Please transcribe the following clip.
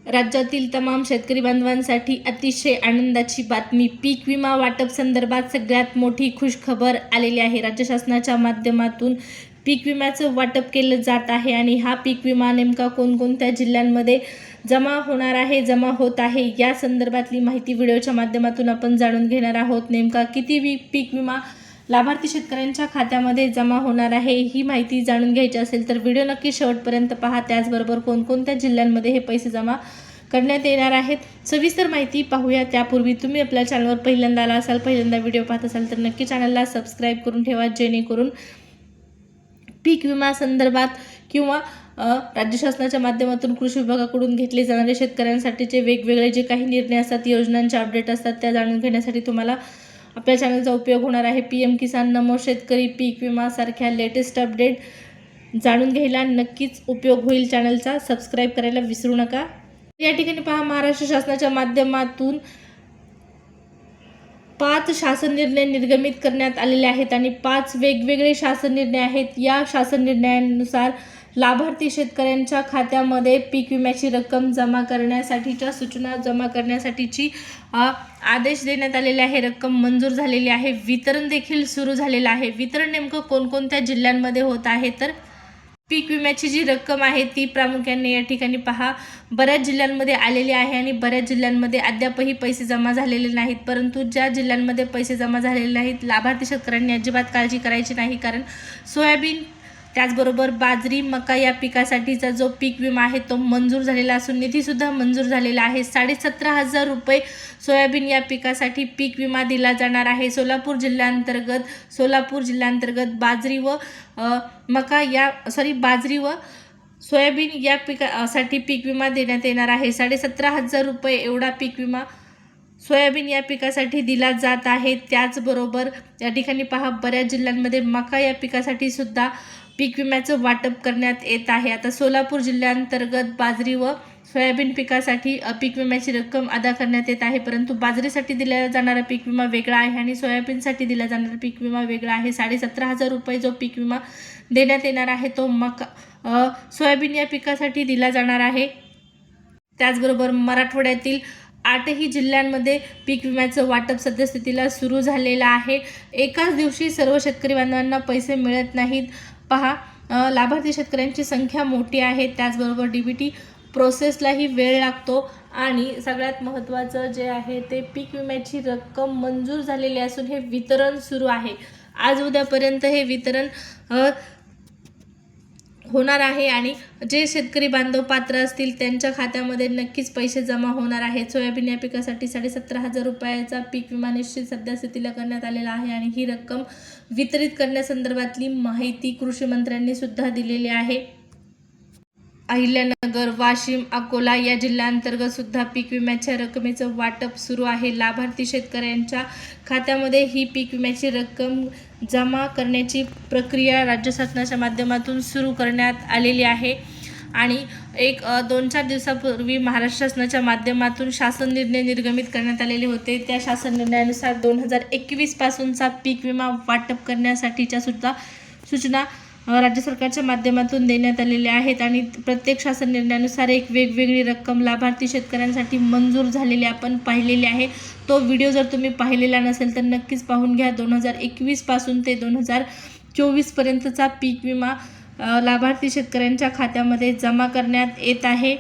राज्यातील तमाम शेतकरी बांधवांसाठी अतिशय आनंदाची बातमी. पीक विमा वाटप संदर्भात सगळ्यात मोठी खुशखबर आलेली आहे. राज्य शासनाच्या माध्यमातून पीक विम्याचं वाटप केलं जात आहे आणि हा पीक विमा नेमका कोणकोणत्या जिल्ह्यांमध्ये जमा होणार आहे, जमा होत आहे, या संदर्भातली माहिती व्हिडिओच्या माध्यमातून आपण जाणून घेणार आहोत. नेमका किती पीक विमा लाभार्थी शेतकऱ्यांच्या खात्यामध्ये जमा होणार आहे, ही माहिती जाणून घ्यायची असेल तर व्हिडिओ नक्की शेवटपर्यंत पहा. त्याचबरोबर कोणकोणत्या जिल्ह्यांमध्ये हे पैसे जमा करण्यात येणार आहेत, सविस्तर माहिती पाहूया. त्यापूर्वी तुम्ही आपल्या चॅनलवर पहिल्यांदा आला असाल, पहिल्यांदा व्हिडिओ पाहत असाल तर नक्की चॅनलला सबस्क्राईब करून ठेवा, जेणेकरून पीक विमा संदर्भात किंवा राज्य शासनाच्या माध्यमातून कृषी विभागाकडून घेतले जाणारे शेतकऱ्यांसाठीचे वेगवेगळे जे काही निर्णय असतात, योजनांचे अपडेट असतात, त्या जाणून घेण्यासाठी तुम्हाला आपल्या चॅनलचा उपयोग होणार आहे. PM किसान, नमो शेतकरी, पीक विमा सारख्या लेटेस्ट अपडेट जाणून घ्यायला नक्कीच उपयोग होईल. चॅनलचा सबस्क्राईब करायला विसरू नका. या ठिकाणी पहा, महाराष्ट्र शासनाच्या माध्यमातून 5 शासन निर्णय निर्गमित करण्यात आलेले आहेत आणि 5 वेगवेगळे शासन निर्णय आहेत. या शासन निर्णयानुसार लाभार्थी शेतकऱ्यांच्या खात्यामध्ये पीक विम्याची रक्कम जमा करण्यासाठीच्या सूचना, जमा करण्यासाठीची आदेश देण्यात आलेले आहे. रक्कम मंजूर झालेली आहे. वितरण देखील सुरू झालेलं आहे. वितरण नेमकं कोणकोणत्या जिल्ह्यांमध्ये होत आहे, तर पीक विम्याची जी रक्कम आहे ती प्रामुख्याने या ठिकाणी पहा बऱ्याच जिल्ह्यांमध्ये आलेली आहे आणि बऱ्याच जिल्ह्यांमध्ये अद्यापही पैसे जमा झालेले नाहीत. परंतु ज्या जिल्ह्यांमध्ये पैसे जमा झालेले नाहीत, लाभार्थी शेतकऱ्यांनी अजिबात काळजी करायची नाही, कारण सोयाबीन, त्याचबरोबर बाजरी, मका या पिकासाठीचा जो पीक विमा आहे तो मंजूर झालेला असून निधीसुद्धा मंजूर झालेला आहे. 17,500 रुपये सोयाबीन या पिकासाठी पीक विमा दिला जाणार आहे. सोलापूर जिल्ह्याअंतर्गत बाजरी व सोयाबीन या पिकासाठी पीक विमा देण्यात येणार आहे. 17,500 रुपये एवढा पीक विमा सोयाबीन या पिकासाठी दिला जात आहे. त्याचबरोबर या ठिकाणी पहा, बऱ्याच जिल्ह्यांमध्ये मका या पिकासाठी सुद्धा पीक विम्याचं वाटप करण्यात येत आहे. आता सोलापूर जिल्ह्याअंतर्गत बाजरी व सोयाबीन पिकासाठी पीक विम्याची रक्कम अदा करण्यात येत आहे, परंतु बाजरीसाठी दिला जाणारा पीक विमा वेगळा आहे आणि सोयाबीनसाठी दिला जाणारा पीक विमा वेगळा आहे. 17,500 रुपये जो पीक विमा देण्यात येणार आहे तो सोयाबीन या पिकासाठी दिला जाणार आहे. त्याचबरोबर मराठवाड्यातील 8ही जिल्ह्यांमध्ये पीक विम्याचं वाटप सद्यस्थितीला सुरू झालेलं आहे. एकाच दिवशी सर्व शेतकरी बांधवांना पैसे मिळत नाहीत. पहा, लाभार्थी शेतकऱ्यांची संख्या मोठी आहे. त्याचबरोबर DBT प्रोसेसलाही वेळ लागतो आणि सगळ्यात महत्त्वाचं जे आहे ते पीक विम्याची रक्कम मंजूर झालेली असून हे वितरण सुरू आहे. आज उद्यापर्यंत हे वितरण होणार आहे आणि जे शेतकरी बांधव पात्र असतील त्यांच्या खात्यामध्ये नक्कीच पैसे जमा होणार आहेत. सोयाबीन या पिकासाठी 17,500 रुपयाचा पीक विमा निश्चित सध्यास्थितीला करण्यात आलेला आहे आणि ही रक्कम वितरित करण्यासंदर्भातली माहिती कृषी मंत्र्यांनी सुद्धा दिलेली आहे. अहिल्यानगर, वाशिम, अकोला या जिल्ह्यांतर्गत सुद्धा पीक विम्याच्या रकमेचं वाटप सुरू आहे. लाभार्थी शेतकऱ्यांच्या खात्यामध्ये ही पीक विम्याची रक्कम जमा करण्याची प्रक्रिया राज्य शासनाच्या माध्यमातून सुरू करण्यात आलेली आहे आणि 2-4 दिवसापूर्वी महाराष्ट्र शासनाच्या माध्यमातून शासन निर्णय निर्गमित करण्यात आलेले होते. त्या शासन निर्णयानुसार 2021 पासूनचा पीक विमा वाटप करण्यासाठीच्या सुद्धा सूचना राज्य सरकारच्या माध्यमातून देण्यात आलेल्या आहेत आणि प्रत्येक शासन निर्णयानुसार एक वेगवेगळी रक्कम लाभार्थी शेतकऱ्यांसाठी मंजूर झालेली आपण पाहिलेली आहे. तो व्हिडिओ जर तुम्ही पाहिलेला नसेल तर नक्कीच पाहून घ्या. 2021 पासून ते 2024 पर्यंतचा पीक विमा लाभार्थी शेतकऱ्यांच्या खात्यामध्ये जमा करण्यात येत आहे.